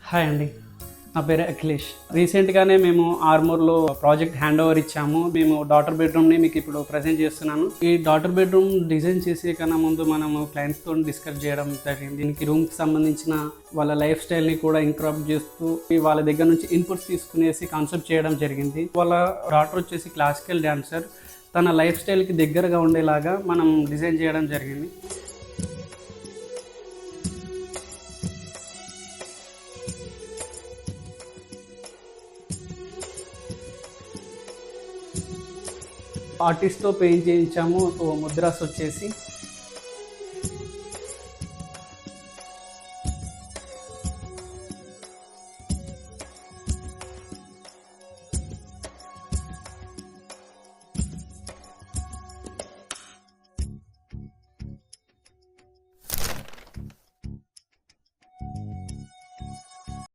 Hi అండి, నా పేరు అఖిలేష్. రీసెంట్గానే మేము ఆర్మూర్లో ప్రాజెక్ట్ హ్యాండ్ ఓవర్ ఇచ్చాము. మేము డాటర్ బెడ్రూమ్ని మీకు ఇప్పుడు ప్రజెంట్ చేస్తున్నాను. ఈ డాటర్ బెడ్రూమ్ డిజైన్ చేసే కన్నా ముందు మనము క్లయింట్స్తో డిస్కస్ చేయడం జరిగింది. దీనికి రూమ్కి సంబంధించిన వాళ్ళ లైఫ్ స్టైల్ని కూడా ఇంక్రాప్ చేస్తూ వాళ్ళ దగ్గర నుంచి ఇన్పుట్స్ తీసుకునేసి కాన్సెప్ట్ చేయడం జరిగింది. వాళ్ళ డాటర్ వచ్చేసి క్లాసికల్ డ్యాన్సర్. తన లైఫ్ స్టైల్కి దగ్గరగా ఉండేలాగా మనం డిజైన్ చేయడం జరిగింది. ఆర్టిస్ట్తో పెయింట్ చేయించాము. ముద్రాస్ వచ్చేసి